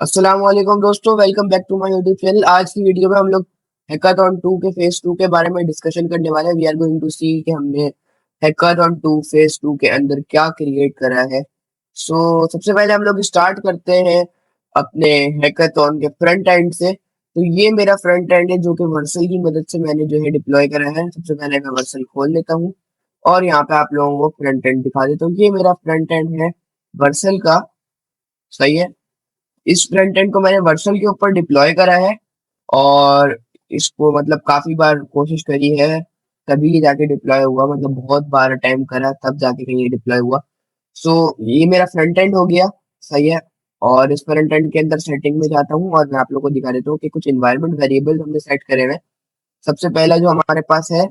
अस्सलाम वालेकुम दोस्तों, welcome back to my YouTube channel. आज की वीडियो में हम लोग हैकाथॉन 2 के फेज 2 के बारे में डिस्कशन करने वाले हैं। वी आर गोइंग टू सी कि हमने हैकाथॉन 2 फेज 2 के अंदर क्या क्रिएट करा है। सबसे पहले हम लोग स्टार्ट करते हैं अपने हैकाथॉन के फ्रंट एंड से। तो ये मेरा फ्रंट एंड है जो कि वर्सल की मदद से मैंने जो है डिप्लॉय करा है। सबसे पहले मैं वर्सल खोल लेता हूँ और यहाँ पे आप लोगों को फ्रंट एंड दिखा देता हूँ। ये मेरा फ्रंट एंड है वर्सल का। सही है। इस फ्रंट एंड को मैंने वर्सल के ऊपर डिप्लॉय करा है और इसको मतलब काफी बार कोशिश करी है, तभी ये जाके डिप्लॉय हुआ। मतलब बहुत बार अटेम्प्ट करा तब जाके कहीं ये डिप्लॉय हुआ। ये मेरा फ्रंट एंड हो गया। सही है। और इस फ्रंट एंड के अंदर सेटिंग में जाता हूँ और मैं आप लोगों को दिखा देता हूँ कि कुछ इन्वायरमेंट वेरिएबल हमने सेट करे हुए हैं। सबसे पहला जो हमारे पास है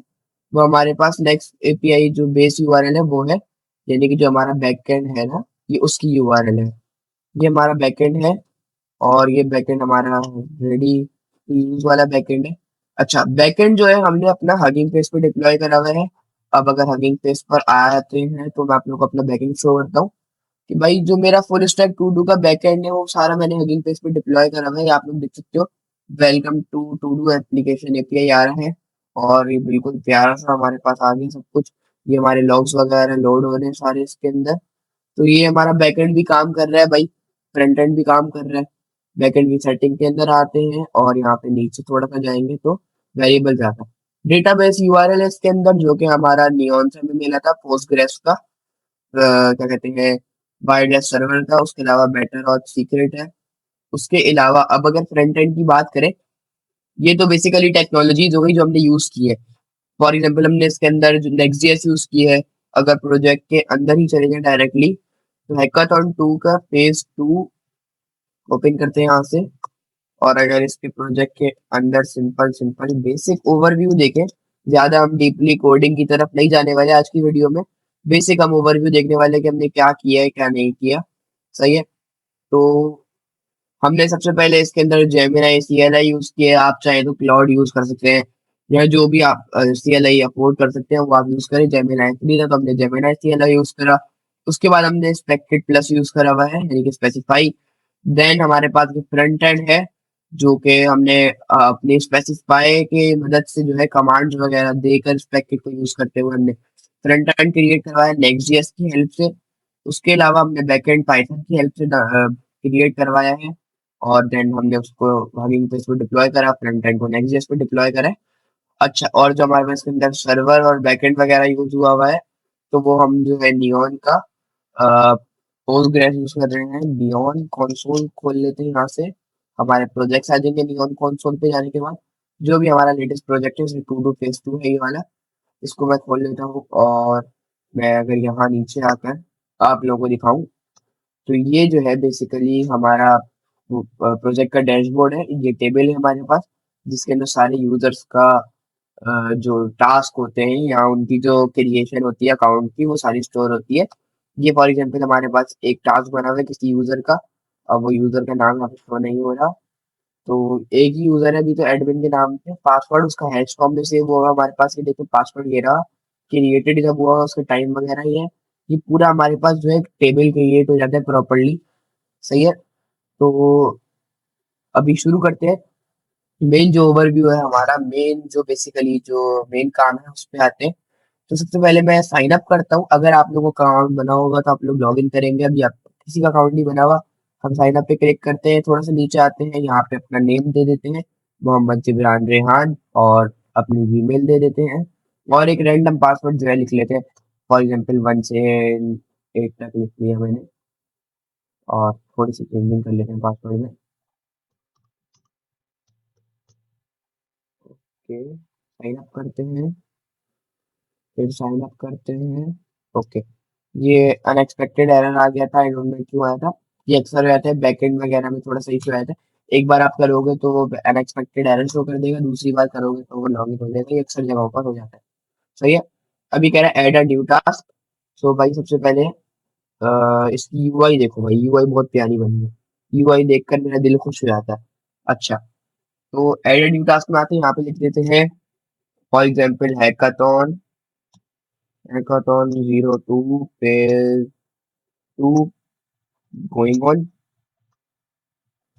वो हमारे पास नेक्स्ट एपीआई जो बेस यूआरएल है वो है, यानी कि जो हमारा बैकएंड है ना, ये उसकी यूआरएल है। ये हमारा बैकएंड है और ये बैकएंड हमारा रेडी टू यूज वाला बैकएंड है। अच्छा, बैकएंड जो है हमने अपना हगिंग फेस पे डिप्लॉय करा हुआ है। अब अगर हगिंग फेस पर आते हैं तो मैं आप लोग को अपना बैकएंड शो करता हूँ कि भाई जो मेरा फुल स्टैक टू डू का बैकएंड है वो सारा मैंने हगिंग फेस पे डिप्लॉय करा हुआ है। ये आप लोग देख सकते हो, welcome to to do application API आ रहा है और ये बिल्कुल प्यारा सा हमारे पास आ गया सब कुछ। ये हमारे लॉग्स वगैरह लोड हो रहे हैं सारे इसके अंदर। तो ये हमारा बैकएंड भी काम कर रहा है भाई, फ्रंट एंड भी काम कर रहा है। बैकएंड की सेटिंग के अंदर आते हैं और यहाँ पे नीचे थोड़ा सा जाएंगे तो वेरिएबल जाता है। डेटाबेस यूआरएल है इसके अंदर जो कि हमारा नियॉन से हमें मिला था, पोस्टग्रेस का क्या कहते हैं, वायरलेस सर्वर का। उसके अलावा बेटर और सीक्रेट है। उसके अलावा अब अगर फ्रंट एंड की बात करें, ये तो बेसिकली टेक्नोलॉजीज हो गई जो हमने यूज की है। फॉर एग्जाम्पल हमने इसके अंदर जो नेक्स्ट.जेएस यूज की है। अगर प्रोजेक्ट के अंदर ही चले जाए डायरेक्टली तो हैकाथॉन 2 का फेज 2 ओपन करते हैं यहाँ से। और अगर इसके प्रोजेक्ट के अंदर सिंपल सिंपल बेसिक ओवरव्यू देखें, ज्यादा हम डीपली कोडिंग की तरफ नहीं जाने वाले आज की वीडियो में। बेसिक हम ओवरव्यू देखने वाले कि हमने क्या किया है क्या नहीं किया। सही है। तो हमने सबसे पहले इसके अंदर जेमिनाई सीएलआई यूज किया। आप चाहें तो क्लाउड यूज कर सकते हैं या जो भी आप सीएलआई अफोर्ड कर सकते हैं वो आप यूज करें। जेमिनाई फ्री था तो हमने जेमिनाई सीएलआई यूज करा। उसके बाद हमने स्पेक्टेड प्लस यूज करा हुआ है, यानी कि स्पेसिफाई। देन हमारे पास फ्रंट एंड है जो कि हमने अपने स्पेसिफाई के मदद से जो है कमांड्स वगैरह देकर स्पेक्टेड को यूज करते हुए हमने फ्रंट एंड क्रिएट करवाया नेक्स्ट.जेएस की हेल्प से। उसके अलावा हमने बैकएंड पाइथन की हेल्प से क्रिएट करवाया है और देन हमने उसको हगिंग फेस पे डिप्लॉय करा, फ्रंट एंड को नेक्स्ट.जेएस पे डिप्लॉय करा है। अच्छा, और जो हमारे पास के अंदर सर्वर और बैकएंड वगैरह यूज हुआ हुआ है तो वो हम जो है नियॉन का पोस्टग्रेस यूज कर रहे हैं। नियॉन कंसोल खोल लेते हैं यहाँ से। हमारे प्रोजेक्ट्स आ जाएंगे नियॉन कंसोल पे जाने के बाद। जो भी हमारा लेटेस्ट प्रोजेक्ट है टू डू फेस 2 है ये वाला, इसको मैं खोल लेता हूँ। और मैं अगर यहाँ नीचे आकर आप लोगों को दिखाऊं तो ये जो है बेसिकली हमारा प्रोजेक्ट का डैशबोर्ड है। ये टेबल है हमारे पास जिसके अंदर सारे यूजर्स का जो टास्क होते हैं या उनकी जो क्रिएशन होती है अकाउंट की वो सारी स्टोर होती है। ये फॉर एग्जांपल हमारे पास एक टास्क बना हुआ है किसी यूजर का। अब वो यूजर का नाम यहाँ पे शो नहीं हो रहा। तो एक ही यूजर है अभी तो एडमिन के नाम पे। पासवर्ड उसका हैश फॉर्म में सेव होगा हमारे पास। ये देखो पासवर्ड ये रहा, क्रिएटेड जब हुआ उसका टाइम वगैरह ये पूरा हमारे पास जो है एक टेबल क्रिएट हो जाता है प्रॉपरली। सही है। तो अभी शुरू करते हैं। मेन जो ओवरव्यू है हमारा, मेन जो बेसिकली जो मेन काम है उस पे आते हैं। तो सबसे पहले मैं साइन अप करता हूँ। अगर आप लोगों का अकाउंट बना होगा तो आप लोग लॉग इन करेंगे। अभी आप किसी का अकाउंट नहीं बना हुआ, हम साइन अप पे क्लिक करते हैं। थोड़ा सा नीचे आते हैं, यहाँ पे अपना नेम दे देते हैं, मोहम्मद जिब्रान रेहान, और अपनी ईमेल दे देते हैं और एक रैंडम पासवर्ड जो है लिख लेते हैं। फॉर एग्जाम्पल 1 से 8 तक लिख लिया मैंने और थोड़ी सी चेंजिंग कर लेते हैं पासवर्ड में। ओके, साइन अप करते हैं, फिर साइन अप करते हैं। ओके, ये अनएक्सपेक्टेड एरर आ गया था, आई डोंट नो क्यों आया था। ये अक्सर रहता है बैकएंड वगैरह में, थोड़ा सा इशू आया था। एक बार आप करोगे तो वो अनएक्सपेक्टेड एरर शो कर देगा, दूसरी बार करोगे तो वो लॉगिन हो जाएगा। ये अक्सर जगहों पर हो जाता है। सही है। अभी कह रहा है ऐड अ न्यू टास्क। सो भाई सबसे पहले इसकी यूआई देखो भाई, यूआई बहुत प्यारी बनी है। यूआई देखकर मेरा दिल खुश हो जाता है। अच्छा, तो ऐड अ न्यू टास्क में आते हैं, यहाँ पे लिख देते हैं for example hackathon, hackathon 02 phase 2 going on.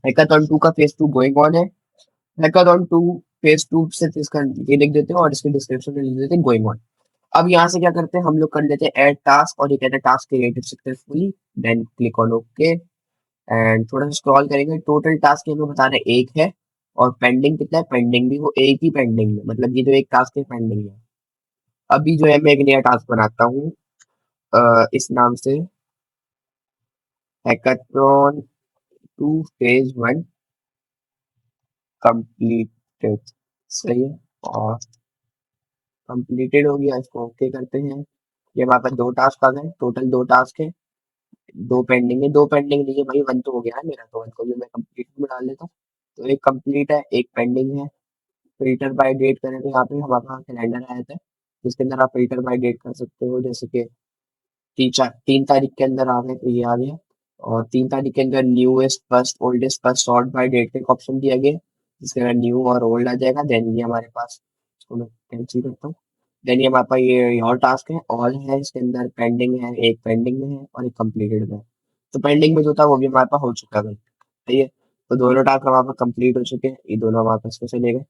Hackathon 2 का फेज 2 गोइंग ऑन है। हैकाथॉन 2 फेज 2 सिर्फ इसका ये लिख देते हैं और इसके डिस्क्रिप्शन में लिख देते हैं गोइंग ऑन। अब यहाँ से क्या करते हैं, हम लोग कर लेते हैं ऐड टास्क और ये कहते हैं task created successfully, then click on okay. And थोड़ा सा स्क्रॉल करेंगे, टोटल टास्क हमें बता रहे हैं एक है, और पेंडिंग कितना है, पेंडिंग भी वो एक ही पेंडिंग है, मतलब ये जो एक टास्क है पेंडिंग है। अभी जो है मैं एक नया टास्क बनाता हूँ इस नाम से, हैकाथॉन 2 फेज 1 कंप्लीटेड। सही है, और कंप्लीटेड हो गया, इसको ओके करते हैं। ये हमारे पास दो टास्क आ गए, टोटल दो टास्क है, दो पेंडिंग है, दो पेंडिंग नहीं है भाई, वन तो हो गया है मेरा, तो वन को भी मैं कंप्लीट में डाल लेता हूँ। तो एक कंप्लीट है, एक पेंडिंग है। फिल्टर बाय डेट करें तो यहाँ पे हमारे पास कैलेंडर आया था, जिसके अंदर आप फिल्टर बाय डेट कर सकते हो, जैसे कि 3 तारीख के अंदर आ गए तो ये आ गया, और 3 तारीख के अंदर newest first oldest first sort by date का एक ऑप्शन दिया गया, जिसके अंदर न्यू और ओल्ड आ जाएगा। देन ये हमारे पास, इसको मैं कैंसिल करता हूँ। देन ये हमारे पास ये और टास्क है, ऑल है, इसके अंदर पेंडिंग है, एक पेंडिंग में है और एक कंप्लीटेड में है। तो पेंडिंग में जो था वो भी हमारे पास हो चुका है, सही है। तो दोनों टास्क हमारे पास कंप्लीट हो चुके हैं, ये दोनों हमारे पास से चले गए।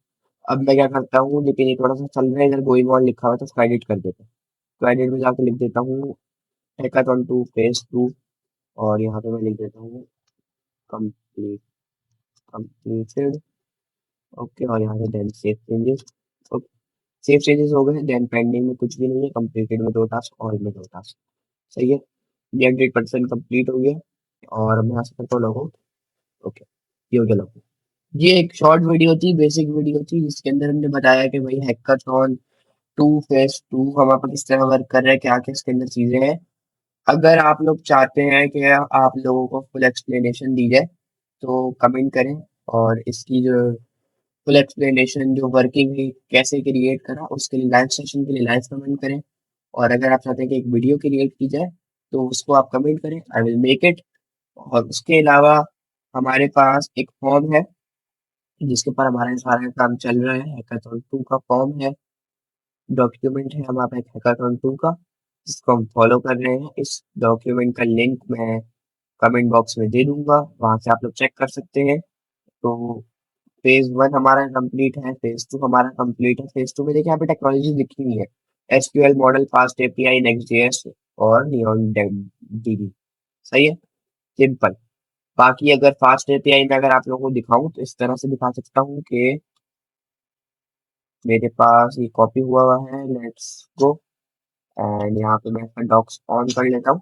अब मैं क्या करता हूँ, लेकिन ये थोड़ा सा चल रहा है इधर, गोइंग ऑन लिखा हुआ है तो उसको एडिट कर देता हूँ। तो एडिट में जाकर लिख देता हूँ हैकाथॉन 2 फेज 2, और यहाँ पे मैं लिख देता हूँ कंप्लीट कंप्लीटेड। ओके, और यहाँ से then save changes. Save changes हो गए, देन पेंडिंग में कुछ भी नहीं है, कंप्लीटेड में दो टास्क और में दो टास्क। सही है, ये 100% कंप्लीट हो गया, और मैं यहाँ से करता हूँ लॉगआउट। ओके, ये हो गया लॉगआउट। ये एक शॉर्ट वीडियो थी, बेसिक वीडियो थी, जिसके अंदर हमने बताया कि भाई हैकाथॉन 2 फेज 2 हम आप किस तरह वर्क कर रहे हैं, क्या क्या इसके अंदर चीजें हैं। अगर आप लोग चाहते हैं कि आप लोगों को फुल एक्सप्लेनेशन दी जाए तो कमेंट करें, और इसकी जो फुल एक्सप्लेनेशन जो वर्किंग है कैसे क्रिएट करा उसके लिए लाइव सेशन के लिए लाइव कमेंट करें। और अगर आप चाहते हैं कि एक वीडियो क्रिएट की जाए तो उसको आप कमेंट करें, आई विल मेक इट। और उसके अलावा हमारे पास एक फॉर्म है जिसके ऊपर हमारा सारा काम चल रहा है, हैकाथॉन 2 का फॉर्म है, डॉक्यूमेंट है हमारा एक हैकाथॉन 2 का, जिसको हम फॉलो कर रहे हैं। इस डॉक्यूमेंट का लिंक मैं कमेंट बॉक्स में दे दूंगा, वहां से आप लोग चेक कर सकते हैं। तो फेज 1 हमारा कंप्लीट है, फेज 2 हमारा कंप्लीट है। फेज 2 में देखिए यहाँ पे टेक्नोलॉजी लिखी हुई है, SQL model, fast API, next JS और नियॉन डीबी। सही है, सिंपल। बाकी अगर फास्ट एपीआई में अगर आप लोगों को दिखाऊं तो इस तरह से दिखा सकता हूँ कि मेरे पास ये कॉपी हुआ हुआ है, लेट्स गो। एंड यहाँ पे मैं इसका डॉक्स ऑन कर लेता हूँ।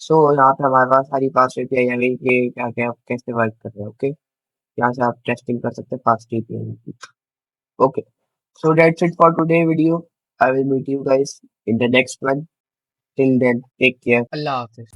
सो यहाँ पे हमारे पास सारी फास्ट एपीआई आ गई कि क्या क्या कैसे वर्क कर रहे हैं। ओके, यहाँ से आप टेस्टिंग कर सकते हैं फास्ट एपीआई की। Okay, so that's it for today video. I will meet you guys in the next one. Till then, take care. Allah Hafiz.